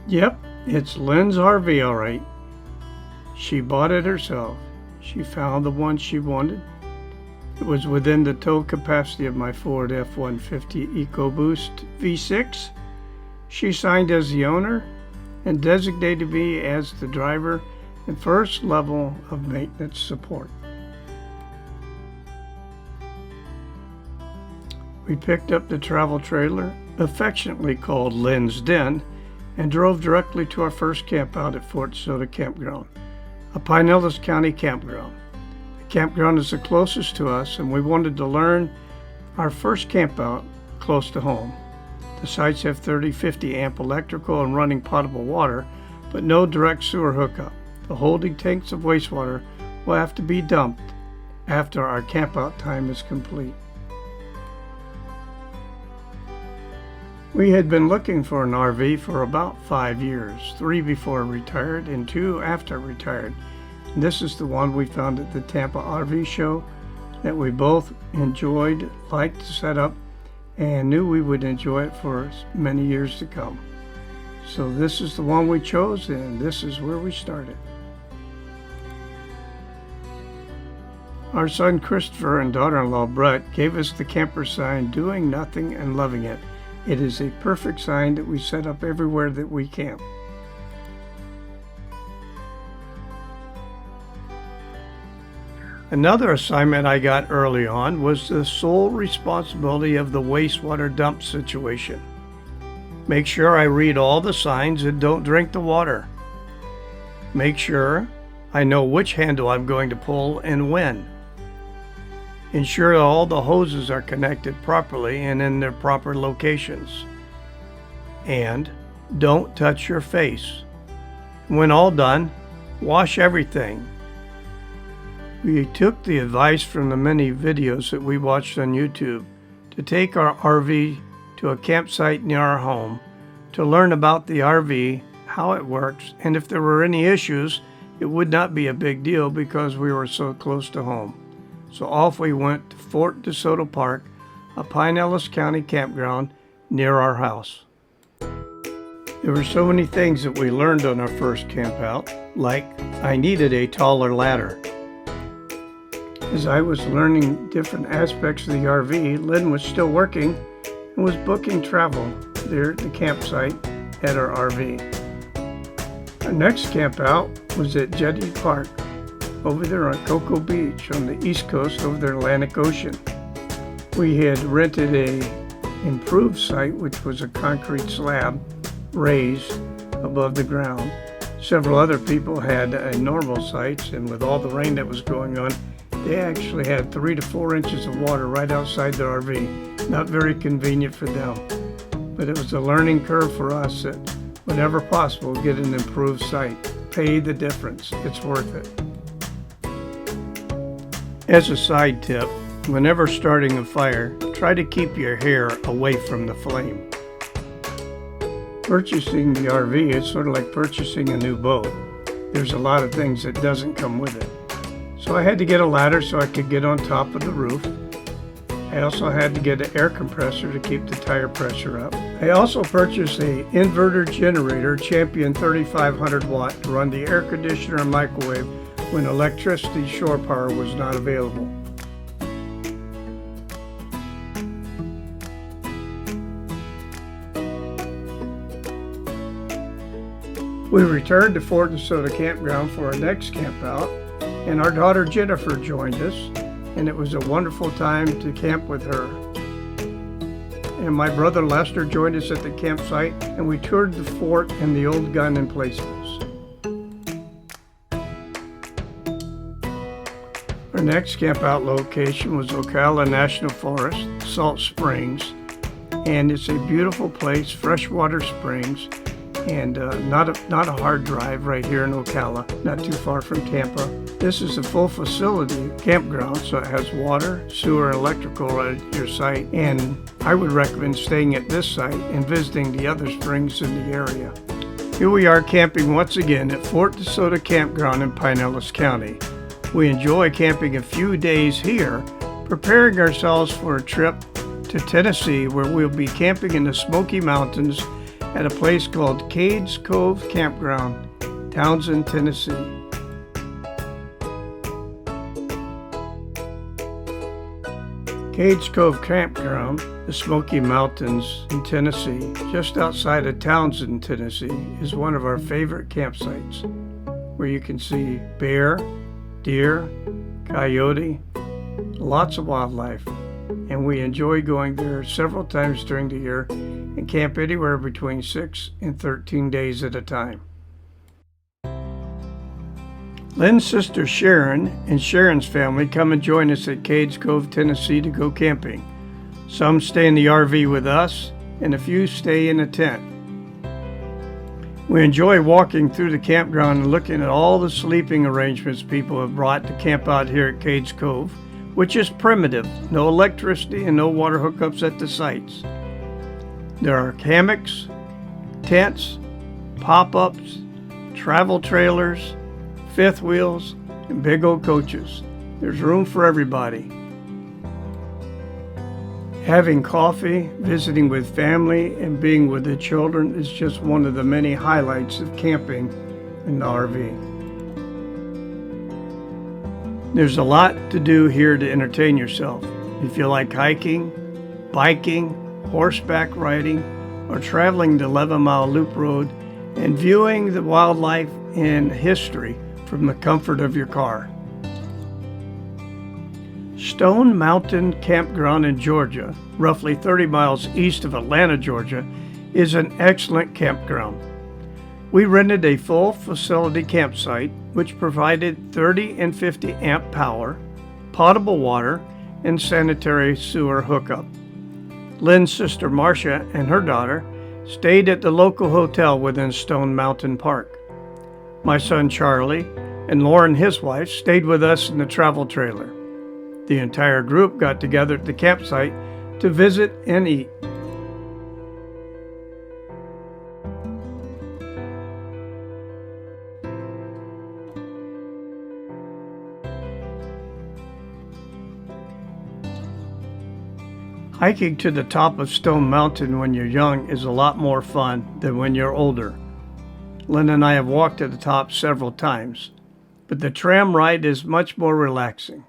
Yep, it's Lynn's RV, all right. She bought it herself. She found the one she wanted. It was within the tow capacity of my Ford F-150 EcoBoost V6. She signed as the owner and designated me as the driver and first level of maintenance support. We picked up the travel trailer, affectionately called Lynn's Den, and drove directly to our first camp out at Fort Soto Campground, a Pinellas County campground. The campground is the closest to us, and we wanted to learn our first camp out close to home. The sites have 30-50 amp electrical and running potable water, but no direct sewer hookup. The holding tanks of wastewater will have to be dumped after our campout time is complete. We had been looking for an RV for about 5 years, 3 before I retired and 2 after I retired. And this is the one we found at the Tampa RV show that we both enjoyed, liked the setup, and knew we would enjoy it for many years to come. So this is the one we chose, and this is where we started. Our son Christopher and daughter-in-law Brett gave us the camper sign, "Doing Nothing and Loving It." It is a perfect sign that we set up everywhere that we camp. Another assignment I got early on was the sole responsibility of the wastewater dump situation. Make sure I read all the signs and don't drink the water. Make sure I know which handle I'm going to pull and when. Ensure all the hoses are connected properly and in their proper locations. And don't touch your face. When all done, wash everything. We took the advice from the many videos that we watched on YouTube to take our RV to a campsite near our home to learn about the RV, how it works, and if there were any issues, it would not be a big deal because we were so close to home. So off we went to Fort DeSoto Park, a Pinellas County campground near our house. There were so many things that we learned on our first camp out, like I needed a taller ladder. As I was learning different aspects of the RV, Lynn was still working and was booking travel there at the campsite at our RV. Our next camp out was at Jetty Park, over there on Cocoa Beach on the east coast over the Atlantic Ocean. We had rented a improved site, which was a concrete slab raised above the ground. Several other people had normal sites, and with all the rain that was going on, they actually had 3 to 4 inches of water right outside their RV. Not very convenient for them, but it was a learning curve for us that whenever possible, get an improved site. Pay the difference. It's worth it. As a side tip, whenever starting a fire, try to keep your hair away from the flame. Purchasing the RV is sort of like purchasing a new boat. There's a lot of things that doesn't come with it. So I had to get a ladder so I could get on top of the roof. I also had to get an air compressor to keep the tire pressure up. I also purchased an inverter generator, Champion 3500 watt, to run the air conditioner and microwave when electricity shore power was not available. We returned to Fort DeSoto Campground for our next camp out, and our daughter Jennifer joined us, and it was a wonderful time to camp with her. And my brother Lester joined us at the campsite, and we toured the fort and the old gun emplacements. Our next camp out location was Ocala National Forest, Salt Springs, and it's a beautiful place, freshwater springs, and not a hard drive right here in Ocala, not too far from Tampa. This is a full facility campground, so it has water, sewer, and electrical right at your site, and I would recommend staying at this site and visiting the other springs in the area. Here we are camping once again at Fort DeSoto Campground in Pinellas County. We enjoy camping a few days here, preparing ourselves for a trip to Tennessee, where we'll be camping in the Smoky Mountains at a place called Cades Cove Campground, Townsend, Tennessee. Cades Cove Campground, the Smoky Mountains in Tennessee, just outside of Townsend, Tennessee, is one of our favorite campsites, where you can see bear, deer, coyote, lots of wildlife, and we enjoy going there several times during the year and camp anywhere between 6 and 13 days at a time. Lynn's sister Sharon and Sharon's family come and join us at Cades Cove, Tennessee to go camping. Some stay in the RV with us, and a few stay in a tent. We enjoy walking through the campground and looking at all the sleeping arrangements people have brought to camp out here at Cades Cove, which is primitive, no electricity and no water hookups at the sites. There are hammocks, tents, pop-ups, travel trailers, fifth wheels, and big old coaches. There's room for everybody. Having coffee, visiting with family, and being with the children is just one of the many highlights of camping in the RV. There's a lot to do here to entertain yourself. If you like hiking, biking, horseback riding, or traveling the 11-mile loop road and viewing the wildlife and history from the comfort of your car. Stone Mountain Campground in Georgia, roughly 30 miles east of Atlanta, Georgia, is an excellent campground. We rented a full facility campsite which provided 30 and 50 amp power, potable water, and sanitary sewer hookup. Lynn's sister Marcia and her daughter stayed at the local hotel within Stone Mountain Park. My son Charlie and Lauren, his wife, stayed with us in the travel trailer. The entire group got together at the campsite to visit and eat. Hiking to the top of Stone Mountain when you're young is a lot more fun than when you're older. Lynn and I have walked to the top several times, but the tram ride is much more relaxing.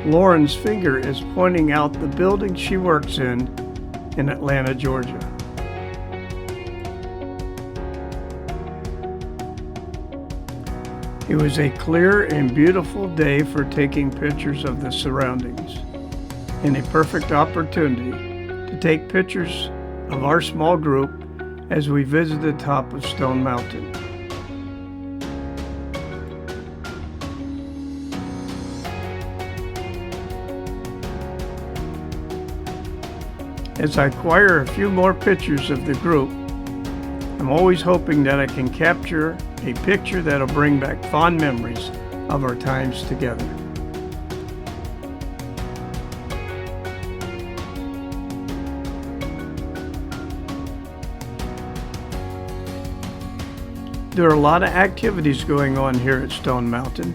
Lauren's finger is pointing out the building she works in Atlanta, Georgia. It was a clear and beautiful day for taking pictures of the surroundings, and a perfect opportunity to take pictures of our small group as we visit the top of Stone Mountain. As I acquire a few more pictures of the group, I'm always hoping that I can capture a picture that'll bring back fond memories of our times together. There are a lot of activities going on here at Stone Mountain.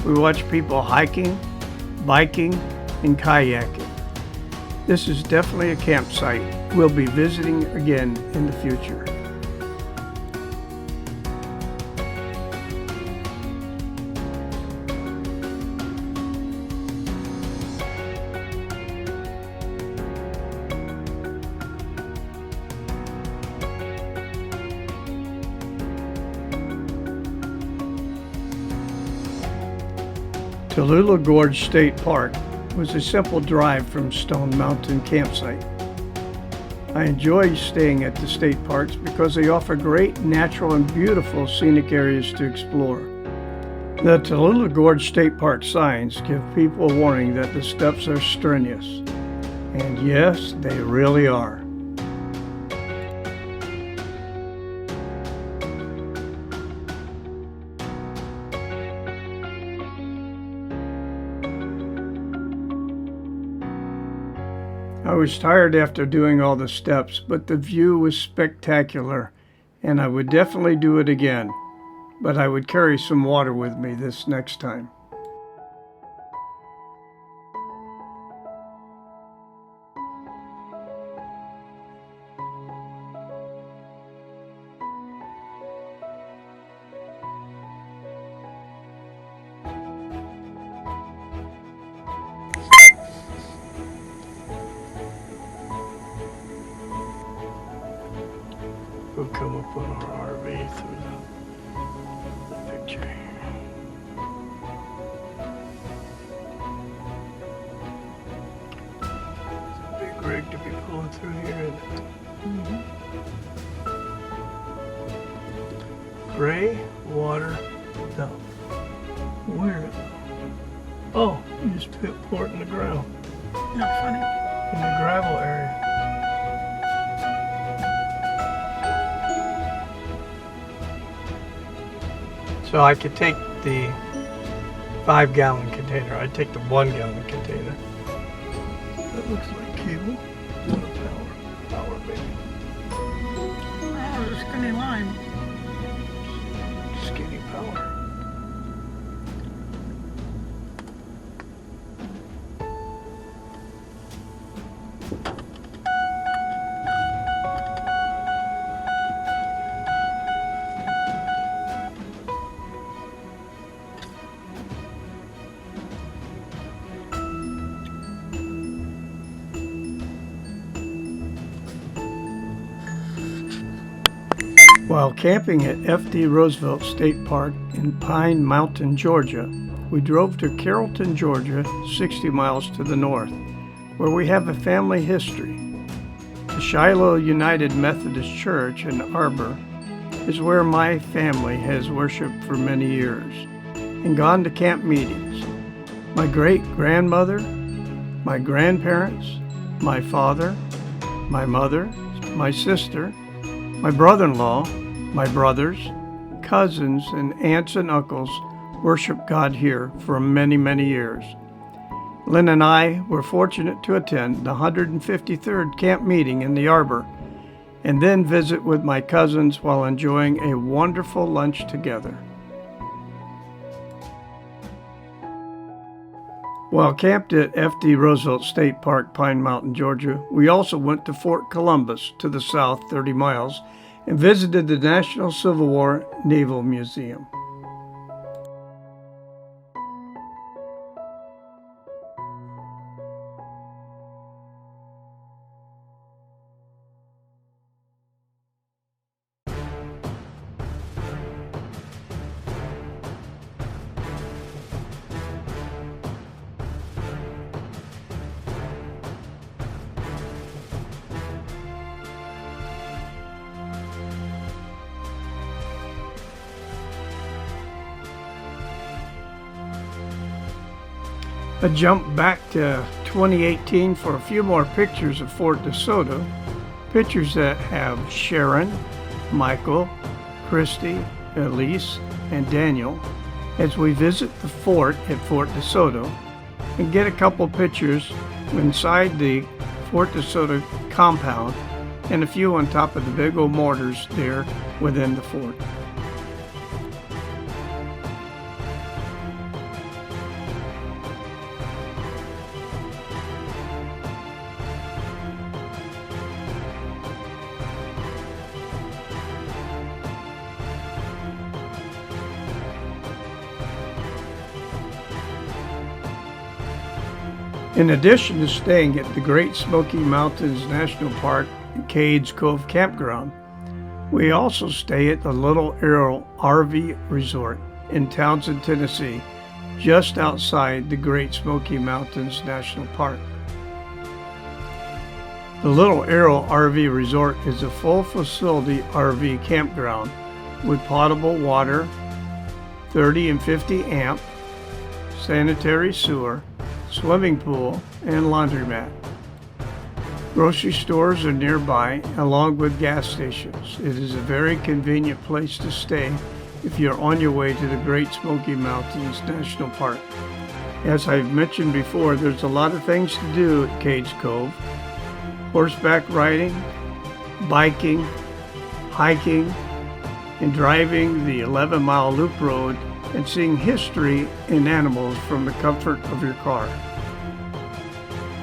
We watch people hiking, biking, and kayaking. This is definitely a campsite we'll be visiting again in the future. Tolula Gorge State Park was a simple drive from Stone Mountain campsite. I enjoy staying at the state parks because they offer great natural and beautiful scenic areas to explore. The Tolula Gorge State Park signs give people a warning that the steps are strenuous. And yes, they really are. I was tired after doing all the steps, but the view was spectacular, and I would definitely do it again, but I would carry some water with me this next time. We'll come up on our RV through the picture here. It's a big rig to be pulling through here, isn't it? Gray water dump. Where? Oh, you just pour it in the ground. Not funny. In the gravel area. So I could take the 5-gallon container. I'd take the 1-gallon container. That looks like cable. Not a power maybe. Oh, it's a skinny line. Skinny power. While camping at F.D. Roosevelt State Park in Pine Mountain, Georgia, we drove to Carrollton, Georgia, 60 miles to the north, where we have a family history. The Shiloh United Methodist Church in Arbor is where my family has worshiped for many years and gone to camp meetings. My great-grandmother, my grandparents, my father, my mother, my sister, my brother-in-law, my brothers, cousins, and aunts and uncles worship God here for many, many years. Lynn and I were fortunate to attend the 153rd camp meeting in the Arbor and then visit with my cousins while enjoying a wonderful lunch together. While camped at F.D. Roosevelt State Park, Pine Mountain, Georgia, we also went to Fort Columbus to the south 30 miles and visited the National Civil War Naval Museum. I jumped back to 2018 for a few more pictures of Fort DeSoto, pictures that have Sharon, Michael, Christy, Elise, and Daniel as we visit the fort at Fort DeSoto and get a couple pictures inside the Fort DeSoto compound and a few on top of the big old mortars there within the fort. In addition to staying at the Great Smoky Mountains National Park and Cades Cove Campground, we also stay at the Little Arrow RV Resort in Townsend, Tennessee, just outside the Great Smoky Mountains National Park. The Little Arrow RV Resort is a full-facility RV campground with potable water, 30 and 50 amp, sanitary sewer, swimming pool, and laundromat. Grocery stores are nearby, along with gas stations. It is a very convenient place to stay if you're on your way to the Great Smoky Mountains National Park. As I've mentioned before, there's a lot of things to do at Cades Cove, horseback riding, biking, hiking, and driving the 11-mile loop road and seeing history and animals from the comfort of your car.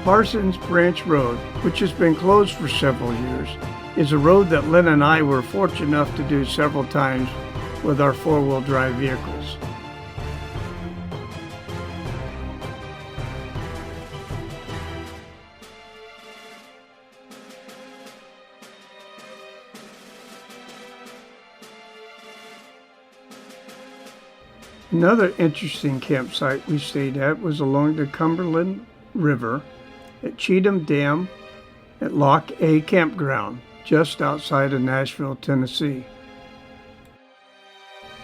Parsons Branch Road, which has been closed for several years, is a road that Lynn and I were fortunate enough to do several times with our four-wheel drive vehicles. Another interesting campsite we stayed at was along the Cumberland River at Cheatham Dam at Loch A Campground, just outside of Nashville, Tennessee.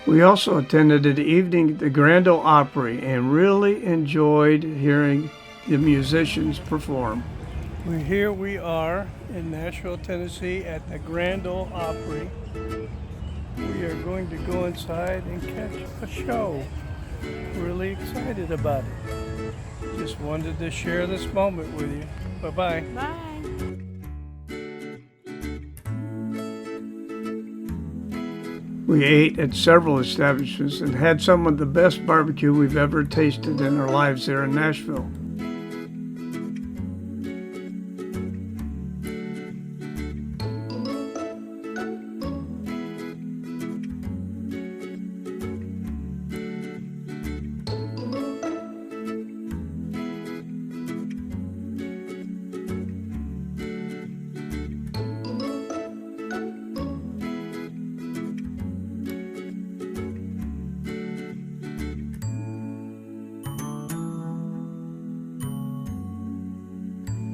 We also attended an evening at the Grand Ole Opry and really enjoyed hearing the musicians perform. Here we are in Nashville, Tennessee at the Grand Ole Opry. We are going to go inside and catch a show. Really excited about it. Just wanted to share this moment with you. Bye-bye. Bye. We ate at several establishments and had some of the best barbecue we've ever tasted in our lives there in Nashville.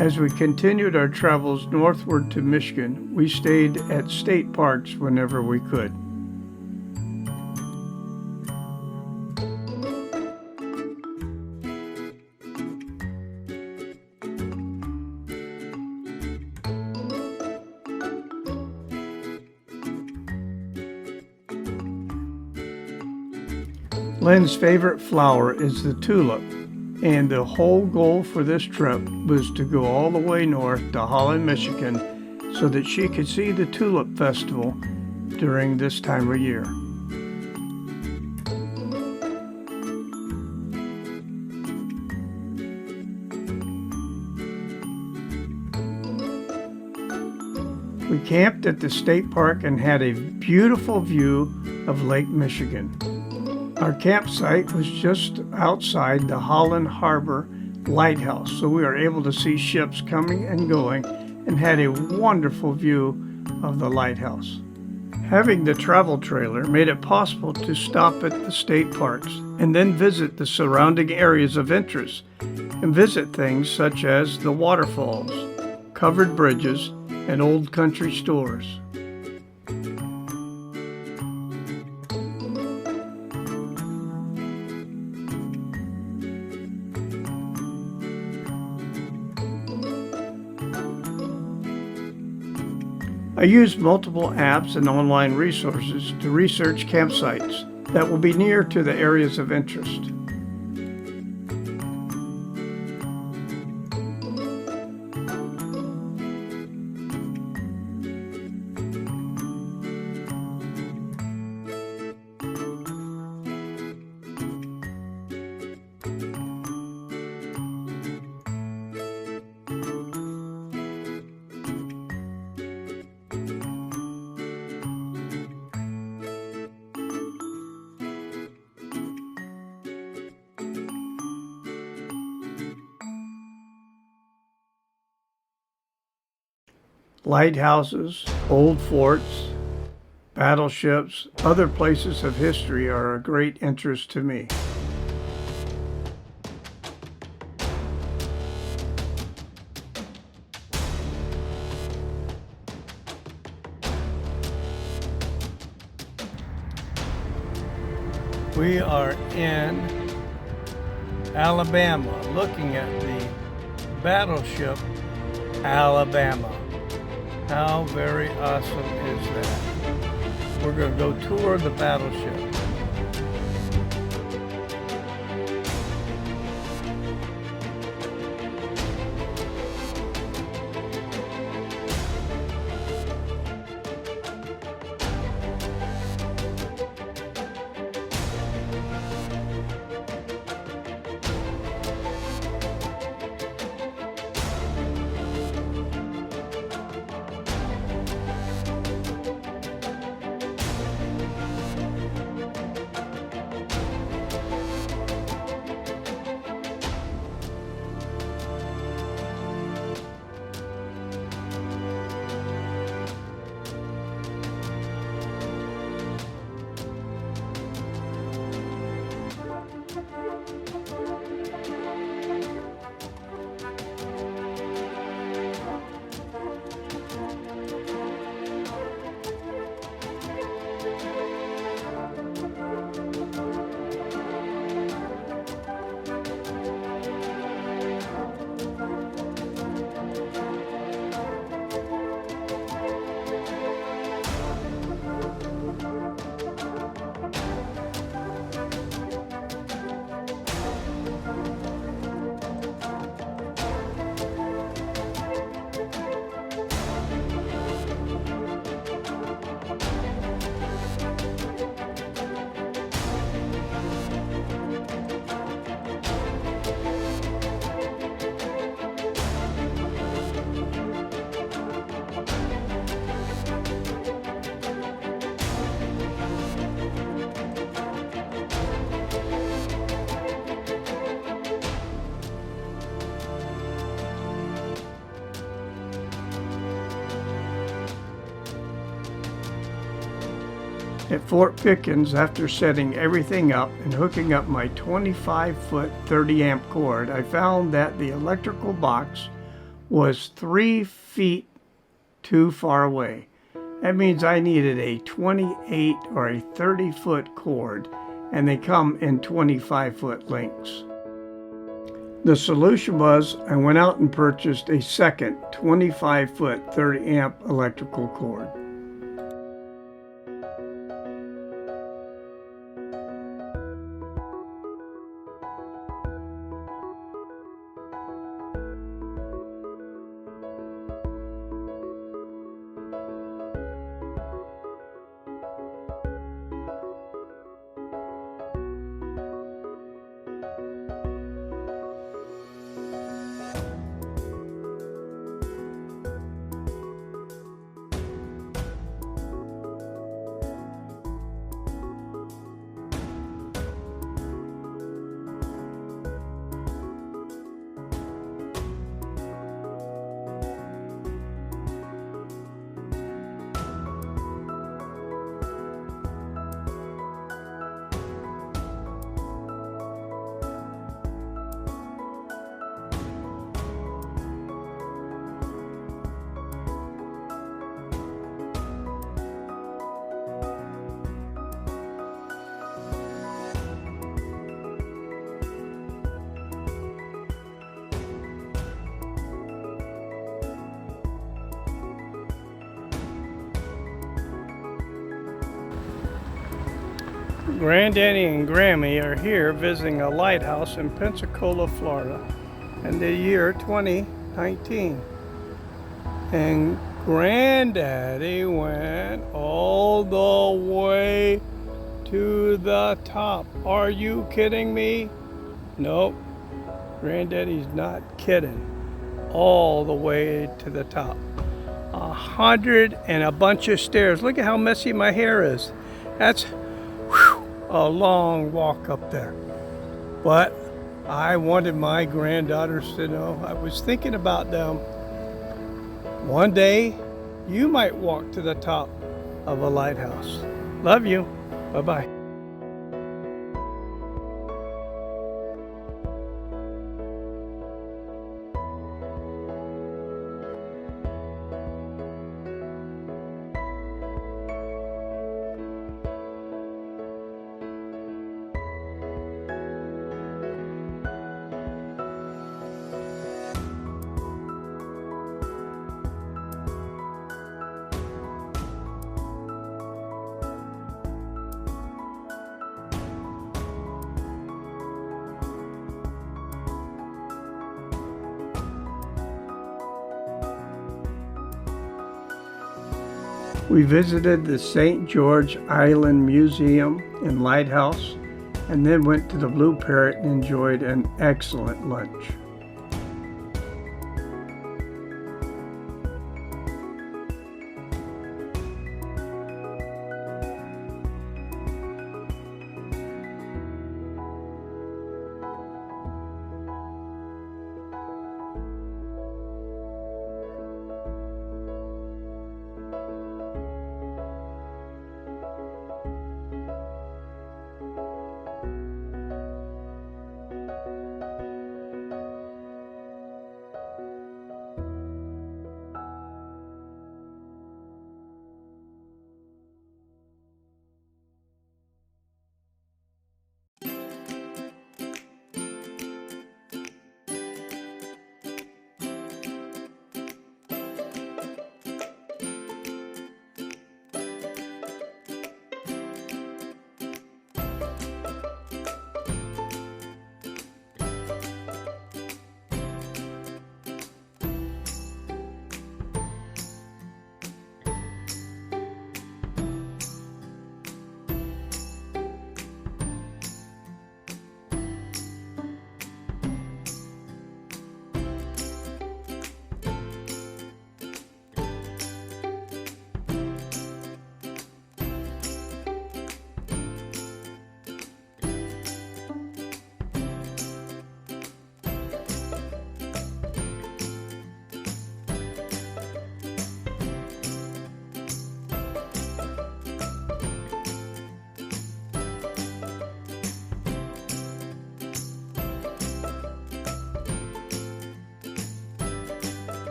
As we continued our travels northward to Michigan, we stayed at state parks whenever we could. Lynn's favorite flower is the tulip, and the whole goal for this trip was to go all the way north to Holland, Michigan, so that she could see the Tulip Festival during this time of year. We camped at the state park and had a beautiful view of Lake Michigan. Our campsite was just outside the Holland Harbor Lighthouse, so we were able to see ships coming and going and had a wonderful view of the lighthouse. Having the travel trailer made it possible to stop at the state parks and then visit the surrounding areas of interest and visit things such as the waterfalls, covered bridges, and old country stores. I use multiple apps and online resources to research campsites that will be near to the areas of interest. Lighthouses, old forts, battleships, other places of history are a great interest to me. We are in Alabama, looking at the battleship Alabama. How very awesome is that? We're going to go tour the battleship. At Fort Pickens, after setting everything up and hooking up my 25-foot 30-amp cord, I found that the electrical box was 3 feet too far away. That means I needed a 28 or a 30-foot cord, and they come in 25-foot lengths. The solution was I went out and purchased a second 25-foot 30-amp electrical cord. Granddaddy and Grammy are here visiting a lighthouse in Pensacola, Florida in the year 2019. And Granddaddy went all the way to the top. Are you kidding me? Nope. Granddaddy's not kidding. All the way to the top. 100 and a bunch of stairs. Look at how messy my hair is. That's a long walk up there. But I wanted my granddaughters to know. I was thinking about them. One day, you might walk to the top of a lighthouse. Love you. Bye-bye. We visited the St. George Island Museum and Lighthouse, and then went to the Blue Parrot and enjoyed an excellent lunch.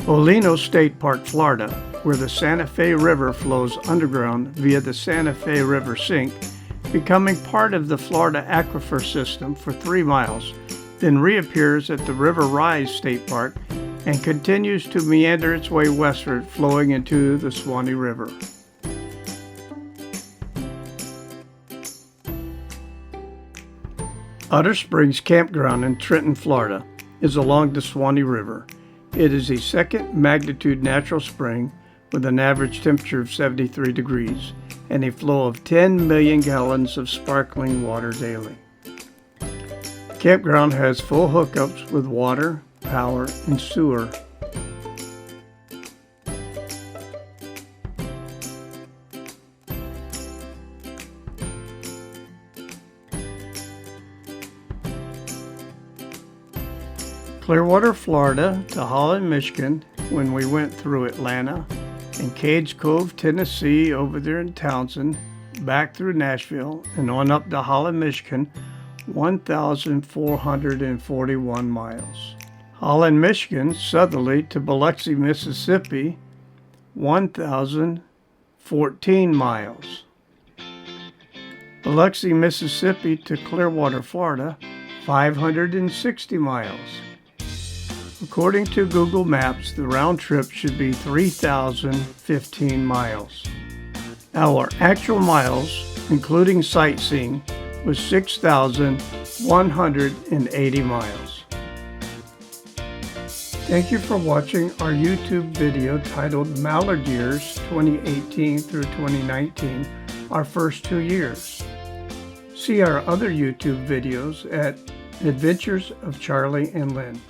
Ole State Park, Florida, where the Santa Fe River flows underground via the Santa Fe River Sink, becoming part of the Florida aquifer system for 3 miles, then reappears at the River Rise State Park and continues to meander its way westward, flowing into the Swanee River. Utter Springs Campground in Trenton, Florida, is along the Swanee River. It is a second magnitude natural spring with an average temperature of 73 degrees and a flow of 10 million gallons of sparkling water daily. Campground has full hookups with water, power, and sewer. Clearwater, Florida to Holland, Michigan when we went through Atlanta, and Cades, Cove, Tennessee over there in Townsend, back through Nashville, and on up to Holland, Michigan, 1,441 miles. Holland, Michigan, southerly to Biloxi, Mississippi, 1,014 miles. Biloxi, Mississippi to Clearwater, Florida, 560 miles. According to Google Maps, the round trip should be 3,015 miles. Our actual miles, including sightseeing, was 6,180 miles. Thank you for watching our YouTube video titled Mallard Years 2018 through 2019, our first 2 years. See our other YouTube videos at Adventures of Charlie and Lynn.